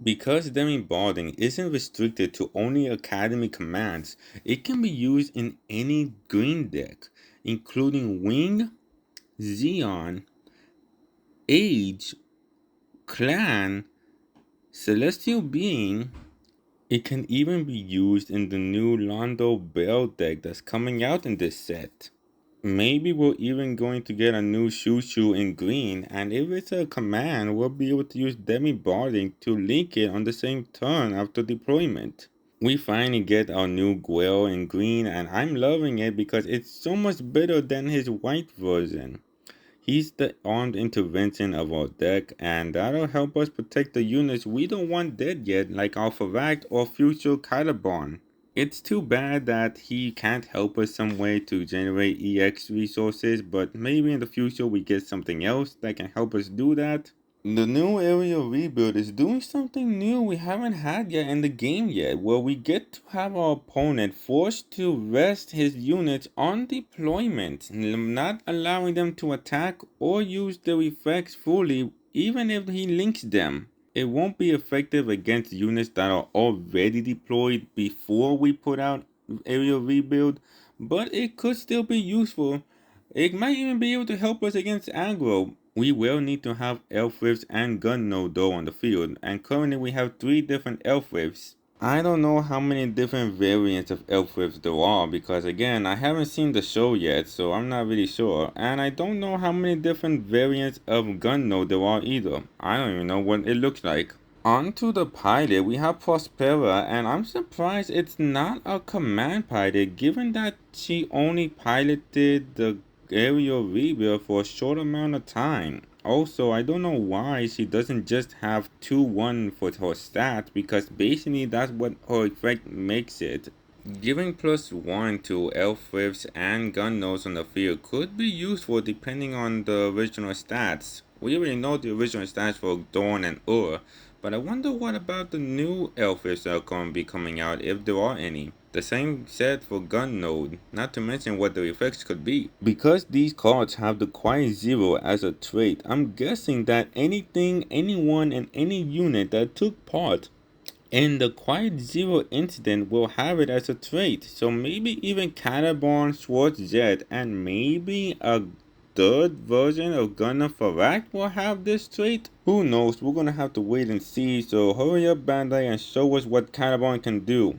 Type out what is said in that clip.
Because Demi Barding isn't restricted to only Academy commands, it can be used in any green deck, including Wing, Xeon, Age, Clan, Celestial Being. It can even be used in the new Londo Bell deck that's coming out in this set. Maybe we're even going to get a new Shoo in green, and if it's a command, we'll be able to use Demi Barding to link it on the same turn after deployment. We finally get our new Guel in green, and I'm loving it because it's so much better than his white version. He's the armed intervention of our deck, and that'll help us protect the units we don't want dead yet, like our Farract or future Caliban. It's too bad that he can't help us some way to generate EX resources, but maybe in the future we get something else that can help us do that. The new Aerial Rebuild is doing something new we haven't had yet in the game yet, where we get to have our opponent forced to rest his units on deployment, not allowing them to attack or use their effects fully even if he links them. It won't be effective against units that are already deployed before we put out Aerial Rebuild, but it could still be useful. It might even be able to help us against aggro. We will need to have elf whips and gun node though on the field, and currently we have 3 different elf whips. I don't know how many different variants of elf whips there are because again I haven't seen the show yet, so I'm not really sure, and I don't know how many different variants of gun node there are either. I don't even know what it looks like. On to the pilot, we have Prospera, and I'm surprised it's not a command pilot given that she only piloted the Aerial Rebuild for a short amount of time. Also, I don't know why she doesn't just have 2-1 for her stats, because basically that's what her effect makes it. Giving +1 to elf whips and gun nodes on the field could be useful depending on the original stats. We already know the original stats for Dawn and but I wonder what about the new elf whips that are going to be coming out, if there are any. The same said for gun node, not to mention what the effects could be. Because these cards have the Quiet Zero as a trait, I'm guessing that anything, anyone, and any unit that took part in the Quiet Zero incident will have it as a trait. So maybe even Caliban, Schwartz Jet, and maybe a third version of Gundam Farract will have this trait? Who knows, we're gonna have to wait and see, so hurry up Bandai and show us what Caliban can do.